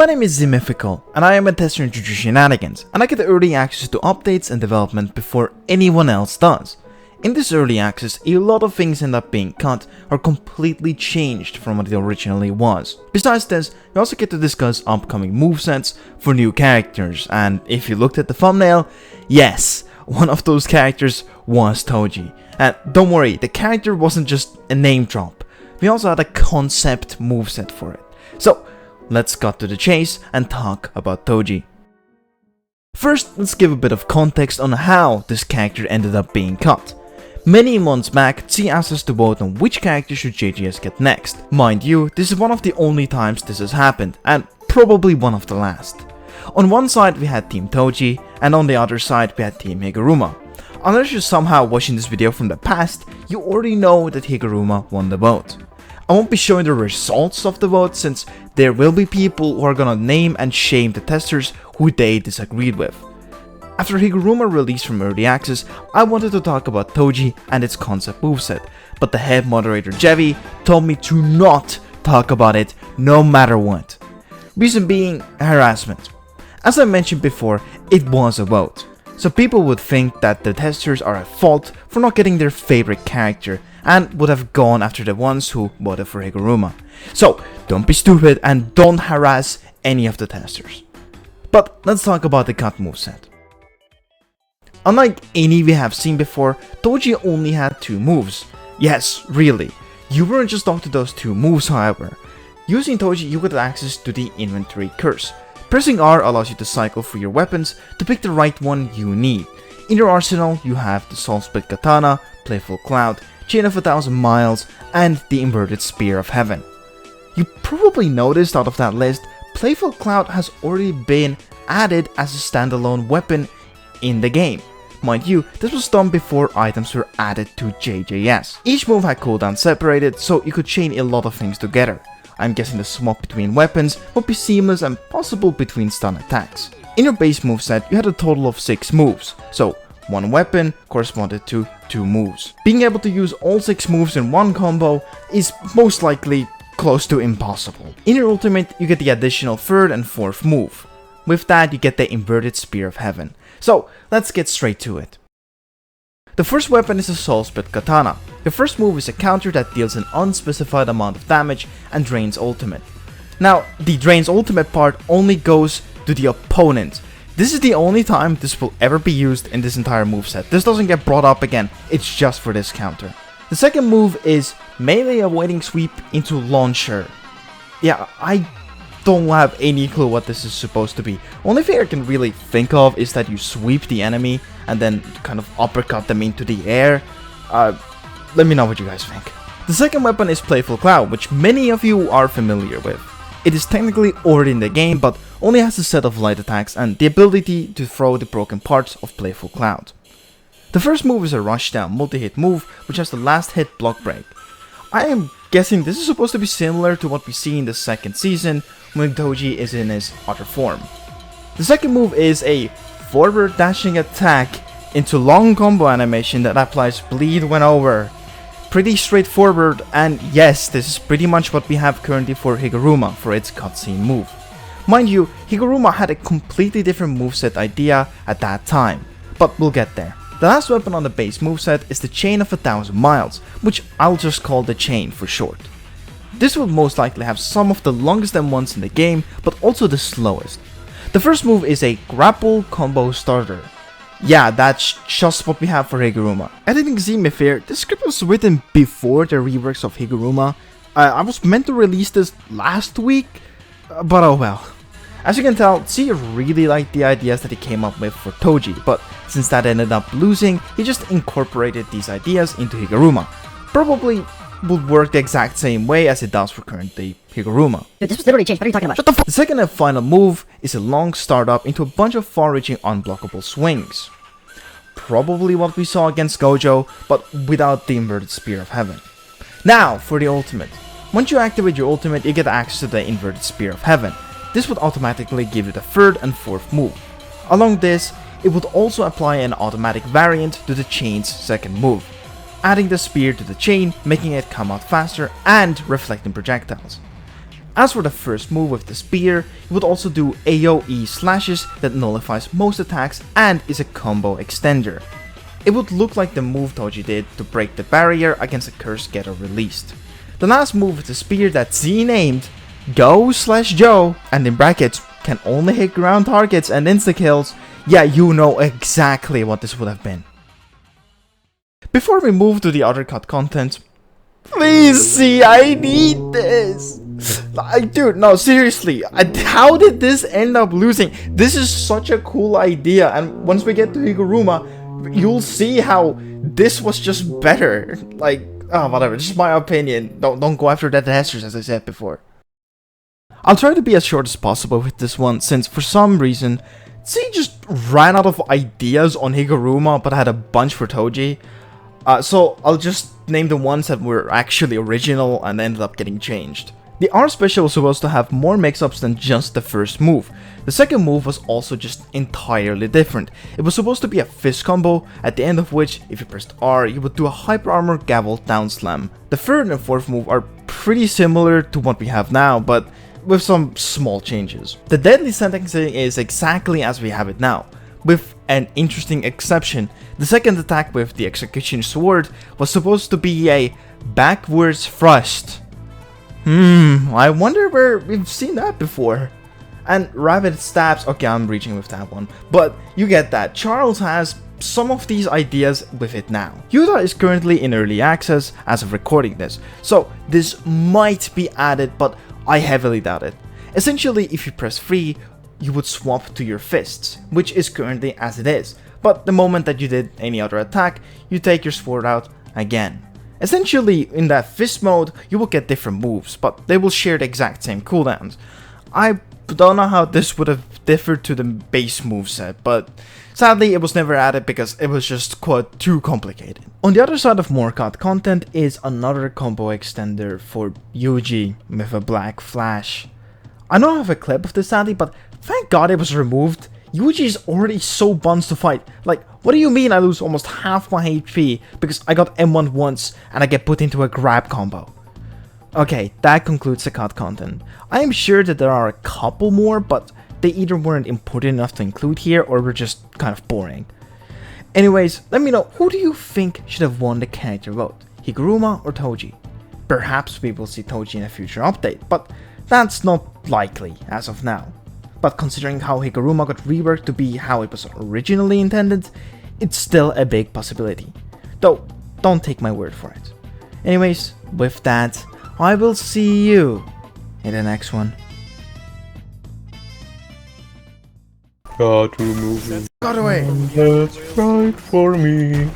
My name is Mythical, and I am a tester in Jujutsu Shenanigans, and I get early access to updates and development before anyone else does. In this early access, a lot of things end up being cut or completely changed from what it originally was. Besides this, we also get to discuss upcoming movesets for new characters, and if you looked at the thumbnail, yes, one of those characters was Toji. And don't worry, the character wasn't just a name drop, we also had a concept moveset for it. So, let's cut to the chase and talk about Toji. First, let's give a bit of context on how this character ended up being cut. Many months back, T asked us to vote on which character should JJS get next. Mind you, this is one of the only times this has happened, and probably one of the last. On one side we had Team Toji, and on the other side we had Team Higuruma. Unless you're somehow watching this video from the past, you already know that Higuruma won the vote. I won't be showing the results of the vote since there will be people who are gonna name and shame the testers who they disagreed with. After Higuruma released from early access, I wanted to talk about Toji and its concept moveset, but the head moderator Jevi told me to not talk about it no matter what. Reason being, harassment. As I mentioned before, it was a vote, so people would think that the testers are at fault for not getting their favorite character and would have gone after the ones who voted for Higuruma. So don't be stupid and don't harass any of the testers. But let's talk about the cut moveset. Unlike any we have seen before, Toji only had 2 moves. Yes, really. You weren't just stuck to those 2 moves, however. Using Toji, you get access to the inventory curse. Pressing R allows you to cycle through your weapons to pick the right one you need. In your arsenal, you have the Soul Split Katana, Playful Cloud, Chain of 1,000 Miles, and the Inverted Spear of Heaven. You probably noticed out of that list, Playful Cloud has already been added as a standalone weapon in the game. Mind you, this was done before items were added to JJS. Each move had cooldown separated, so you could chain a lot of things together. I'm guessing the swap between weapons would be seamless and possible between stun attacks. In your base moveset, you had a total of 6 moves, so 1 weapon corresponded to 2 moves. Being able to use all 6 moves in one combo is most likely close to impossible. In your ultimate, you get the additional 3rd and 4th move. With that, you get the Inverted Spear of Heaven. So, let's get straight to it. The first weapon is a Soul Split Katana. The first move is a counter that deals an unspecified amount of damage and drains ultimate. Now, the drains ultimate part only goes to the opponent. This is the only time this will ever be used in this entire moveset. This doesn't get brought up again, it's just for this counter. The second move is Melee Avoiding Sweep into Launcher. Yeah, I don't have any clue what this is supposed to be. Only thing I can really think of is that you sweep the enemy and then kind of uppercut them into the air. Let me know what you guys think. The second weapon is Playful Cloud, which many of you are familiar with. It is technically already in the game, but only has a set of light attacks and the ability to throw the broken parts of Playful Cloud. The first move is a rushdown multi-hit move, which has the last hit block break. I am guessing this is supposed to be similar to what we see in the second season when Toji is in his other form. The second move is a forward dashing attack into long combo animation that applies bleed when over. Pretty straightforward, and yes, this is pretty much what we have currently for Higuruma for its cutscene move. Mind you, Higuruma had a completely different moveset idea at that time, but we'll get there. The last weapon on the base moveset is the Chain of 1,000 Miles, which I'll just call the Chain for short. This will most likely have some of the longest M1s in the game, but also the slowest. The first move is a grapple combo starter. Yeah, that's just what we have for Higuruma. Editing fair, this script was written before the reworks of Higuruma. I was meant to release this last week, but oh well. As you can tell, C really liked the ideas that he came up with for Toji, but since that ended up losing, he just incorporated these ideas into Higuruma. Probably would work the exact same way as it does for currently Higuruma. Dude, this was literally changed. What are you talking about? Shut the f. The second and final move is a long startup into a bunch of far-reaching unblockable swings. Probably what we saw against Gojo, but without the Inverted Spear of Heaven. Now, for the ultimate. Once you activate your ultimate, you get access to the Inverted Spear of Heaven. This would automatically give you the 3rd and 4th move. Along this, it would also apply an automatic variant to the chain's second move, adding the spear to the chain, making it come out faster and reflecting projectiles. As for the first move with the spear, it would also do AoE slashes that nullifies most attacks and is a combo extender. It would look like the move Toji did to break the barrier against a curse getter released. The last move with the spear that Z named Go/Joe, and in brackets, can only hit ground targets and insta-kills. Yeah, you know exactly what this would have been. Before we move to the other cut content, please see, I need this. Dude, no, seriously, how did this end up losing? This is such a cool idea, and once we get to Higuruma, you'll see how this was just better. Like, oh, whatever, just my opinion. Don't go after that testers, as I said before. I'll try to be as short as possible with this one, since for some reason, Z just ran out of ideas on Higuruma, but had a bunch for Toji. So I'll just name the ones that were actually original and ended up getting changed. The R special was supposed to have more mix-ups than just the first move. The second move was also just entirely different. It was supposed to be a fist combo, at the end of which, if you pressed R, you would do a hyper armor gavel down slam. The third and fourth move are pretty similar to what we have now, but with some small changes. The deadly sentencing is exactly as we have it now, with an interesting exception. The second attack with the execution sword was supposed to be a backwards thrust. I wonder where we've seen that before. And rapid stabs, okay, I'm reaching with that one, but you get that. Charles has some of these ideas with it now. Yuta is currently in early access as of recording this, so this might be added, but I heavily doubt it. Essentially, if you press 3, you would swap to your fists, which is currently as it is, but the moment that you did any other attack, you take your sword out again. Essentially, in that fist mode, you will get different moves, but they will share the exact same cooldowns. I don't know how this would have differed to the base moveset, but sadly it was never added because it was just quite too complicated. On the other side of more cut content is another combo extender for Yuji with a black flash. I don't have a clip of this sadly, but thank god it was removed. Yuji is already so buns to fight. Like, what do you mean I lose almost half my HP because I got M1 once and I get put into a grab combo? Okay, that concludes the cut content. I am sure that there are a couple more, but they either weren't important enough to include here or were just kind of boring. Anyways, let me know, who do you think should have won the character vote? Higuruma or Toji? Perhaps we will see Toji in a future update, but that's not likely as of now. But considering how Higuruma got reworked to be how it was originally intended, it's still a big possibility. Though, don't take my word for it. Anyways, with that, I will see you in the next one. Got to move. Got away! That's right for me.